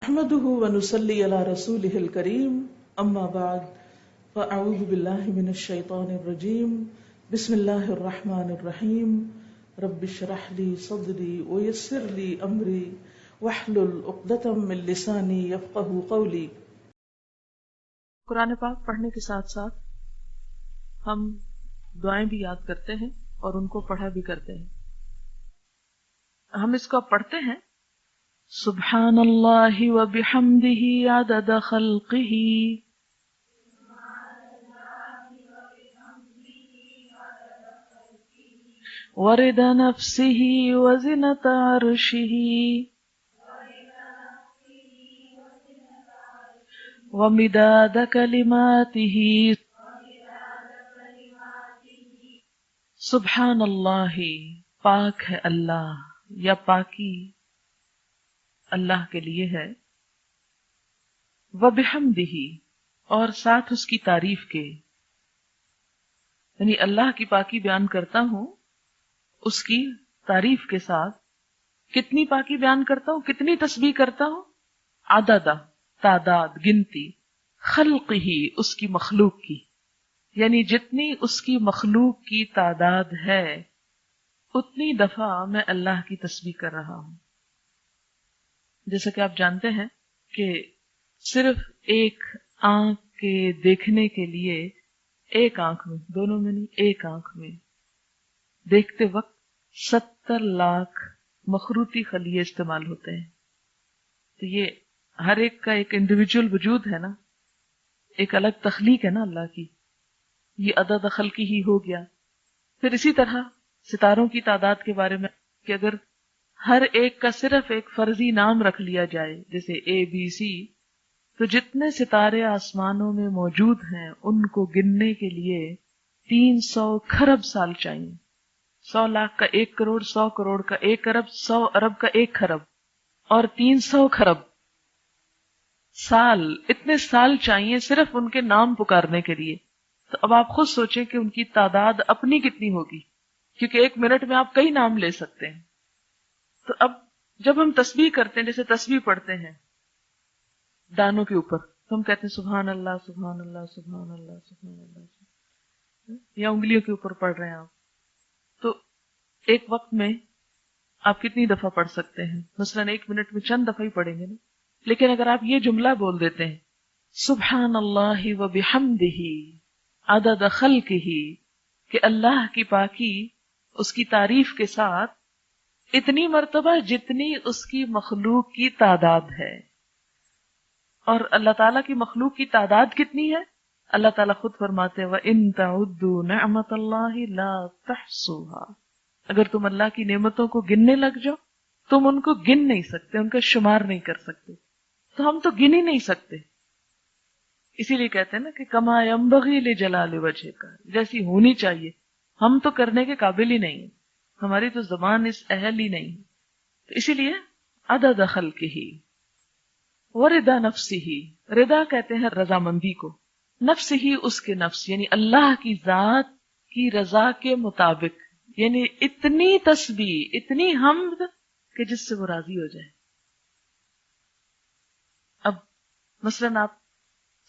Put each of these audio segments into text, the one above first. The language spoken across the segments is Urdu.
نحمده ونصلي على رسوله الكريم أما بعد فأعوذ بالله من الشيطان الرجيم بسم الله الرحمن الرحيم رب اشرح لي صدري ويسر لي أمري واحلل عقدة من لساني يفقهوا قولي۔ قرآن پاک پڑھنے کے ساتھ ساتھ ہم دعائیں بھی یاد کرتے ہیں اور ان کو پڑھا بھی کرتے ہیں۔ ہم اس کو پڑھتے ہیں سبحان اللہ وبحمدہ عدد خلقہ ورضا نفسہ وزنۃ عرشہ ومداد کلماتہ۔ سبحان اللہ، پاک ہے اللہ یا پاکی اللہ کے لیے ہے، وبحمدہ اور ساتھ اس کی تعریف کے، یعنی اللہ کی پاکی بیان کرتا ہوں اس کی تعریف کے ساتھ۔ کتنی پاکی بیان کرتا ہوں، کتنی تسبیح کرتا ہوں؟ عدد، تعداد، گنتی، خلقہ اس کی مخلوق کی، یعنی جتنی اس کی مخلوق کی تعداد ہے اتنی دفعہ میں اللہ کی تسبیح کر رہا ہوں۔ جیسا کہ آپ جانتے ہیں کہ صرف ایک آنکھ کے دیکھنے کے لیے ایک آنکھ میں، دونوں میں نہیں، ایک آنکھ میں دیکھتے وقت 70 لاکھ مخروطی خلیے استعمال ہوتے ہیں۔ تو یہ ہر ایک کا ایک انڈیویجول وجود ہے نا، ایک الگ تخلیق ہے نا اللہ کی، یہ عدد خلقی ہی ہو گیا۔ پھر اسی طرح ستاروں کی تعداد کے بارے میں کہ اگر ہر ایک کا صرف ایک فرضی نام رکھ لیا جائے جیسے ABC، تو جتنے ستارے آسمانوں میں موجود ہیں ان کو گننے کے لیے 300 کھرب سال چاہیے۔ 100 لاکھ کا 1 کروڑ، 100 کروڑ کا 1 ارب، 100 ارب کا 1 کھرب اور 300 کھرب سال، اتنے سال چاہیے صرف ان کے نام پکارنے کے لیے۔ تو اب آپ خود سوچیں کہ ان کی تعداد اپنی کتنی ہوگی، کیونکہ 1 منٹ میں آپ کئی نام لے سکتے ہیں۔ تو اب جب ہم تسبیح کرتے ہیں، جیسے تسبیح پڑھتے ہیں دانوں کے اوپر، تو ہم کہتے ہیں سبحان اللہ سبحان اللہ سبحان اللہ سبحان اللہ، یا انگلیوں کے اوپر پڑھ رہے ہیں آپ، تو ایک وقت میں آپ کتنی دفعہ پڑھ سکتے ہیں؟ مثلاً 1 منٹ میں چند دفعہ ہی پڑھیں گے نا۔ لیکن اگر آپ یہ جملہ بول دیتے ہیں سبحان اللہ وبحمدہ عدد خلقہ، کہ اللہ کی پاکی اس کی تعریف کے ساتھ اتنی مرتبہ جتنی اس کی مخلوق کی تعداد ہے۔ اور اللہ تعالیٰ کی مخلوق کی تعداد کتنی ہے؟ اللہ تعالیٰ خود فرماتے ہیں وَإِن تَعُدُّوا نِعْمَةَ اللَّهِ لَا تَحْصُوهَا، اگر تم اللہ کی نعمتوں کو گننے لگ جاؤ تم ان کو گن نہیں سکتے، ان کا شمار نہیں کر سکتے۔ تو ہم تو گن ہی نہیں سکتے، اسی لیے کہتے ہیں نا کہ کما ينبغي لجلال وجهك، جیسی ہونی چاہیے ہم تو کرنے کے قابل ہی نہیں، ہماری تو زبان اس اہل ہی نہیں۔ تو اسی لیے عدد خلقہ ورضا نفسہ، رضا کہتے ہیں رضامندی کو، نفس ہی اس کے نفس، یعنی اللہ کی ذات کی رضا کے مطابق، یعنی اتنی تسبیح، اتنی حمد کہ جس سے وہ راضی ہو جائے۔ اب مثلاً آپ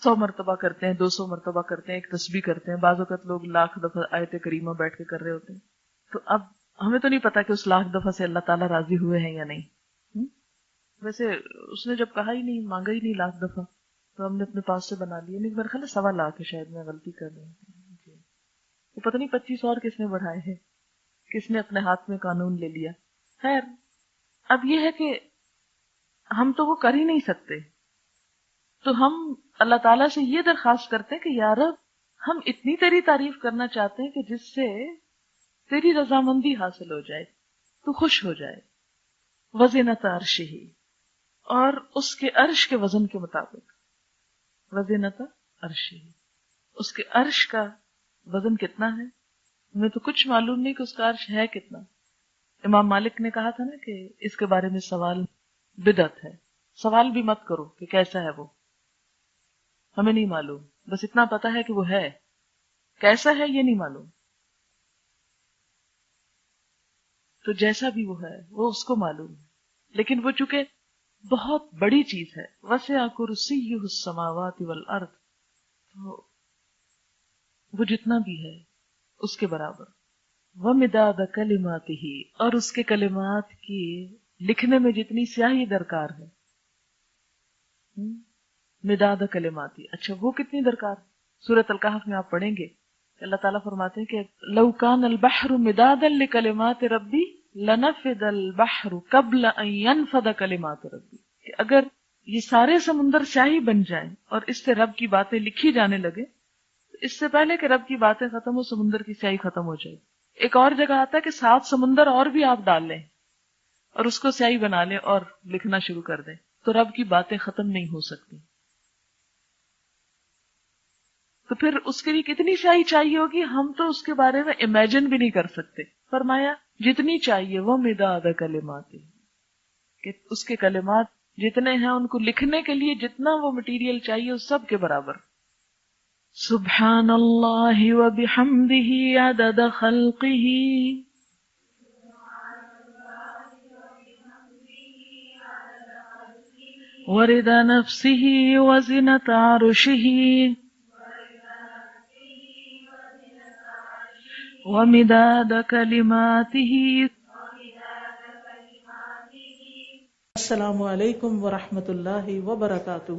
100 مرتبہ کرتے ہیں، 200 مرتبہ کرتے ہیں، ایک تسبیح کرتے ہیں، بعض اوقات لوگ لاکھ دفعہ آیت کریمہ بیٹھ کے کر رہے ہوتے ہیں، تو اب ہمیں تو نہیں پتا کہ اس لاکھ دفعہ سے اللہ تعالیٰ راضی ہوئے ہیں یا نہیں۔ ویسے اس نے جب کہا ہی نہیں، مانگا ہی نہیں لاکھ دفعہ، تو ہم نے اپنے پاس سے بنا لیا۔ میرے خیال ہے 1.25 لاکھ ہے، شاید میں غلطی کر رہی ہوں جی، وہ پتہ نہیں 25 اور کس نے بڑھائے ہیں، کس نے اپنے ہاتھ میں قانون لے لیا۔ خیر، اب یہ ہے کہ ہم تو وہ کر ہی نہیں سکتے، تو ہم اللہ تعالیٰ سے یہ درخواست کرتے ہیں کہ یا رب ہم اتنی تیری تعریف کرنا چاہتے ہیں کہ جس سے تیری رضامندی حاصل ہو جائے، تو خوش ہو جائے۔ وزنۃ عرشہ، اور اس کے عرش کے وزن کے مطابق، وزنۃ عرشہ، اس کے عرش کا وزن کتنا ہے؟ ہمیں تو کچھ معلوم نہیں کہ اس کا عرش ہے کتنا۔ امام مالک نے کہا تھا نا کہ اس کے بارے میں سوال بدعت ہے، سوال بھی مت کرو کہ کیسا ہے وہ، ہمیں نہیں معلوم، بس اتنا پتا ہے کہ وہ ہے، کیسا ہے یہ نہیں معلوم۔ تو جیسا بھی وہ ہے وہ اس کو معلوم ہے، لیکن وہ چونکہ بہت بڑی چیز ہے. وسع کرسیہ السماوات والارض، تو وہ جتنا بھی ہے اس کے برابر. ومداد کلماتہ، اور اس کے کلمات کی لکھنے میں جتنی سیاہی درکار ہے. مداد کلماتی، اچھا وہ کتنی درکار؟ سورۃ الکہف میں آپ پڑھیں گے کہ اللہ تعالیٰ فرماتے ہیں کہ لو کان البحر مدادا لکلمات ربی لنفد البحر قبل ان ينفد کلمات ربی، کہ اگر یہ سارے سمندر سیاہی بن جائیں اور اس سے رب کی باتیں لکھی جانے لگے تو اس سے پہلے کہ رب کی باتیں ختم ہو سمندر کی سیاہی ختم ہو جائے. ایک اور جگہ آتا ہے کہ 7 سمندر اور بھی آپ ڈال لیں اور اس کو سیاہی بنا لیں اور لکھنا شروع کر دیں تو رب کی باتیں ختم نہیں ہو سکتی. تو پھر اس کے لیے کتنی سیاہی چاہیے ہوگی، ہم تو اس کے بارے میں امیجن بھی نہیں کر سکتے. فرمایا جتنی چاہیے وہ مداد کلمات، کہ اس کے کلمات جتنے ہیں ان کو لکھنے کے لیے جتنا وہ مٹیریل چاہیے اس سب کے برابر. سبحان اللہ وبحمدہ عدد خلقہ ورضا نفسہ وزنۃ عرشہ ومداد کلماتہ. السلام علیکم ورحمۃ اللہ وبرکاتہ.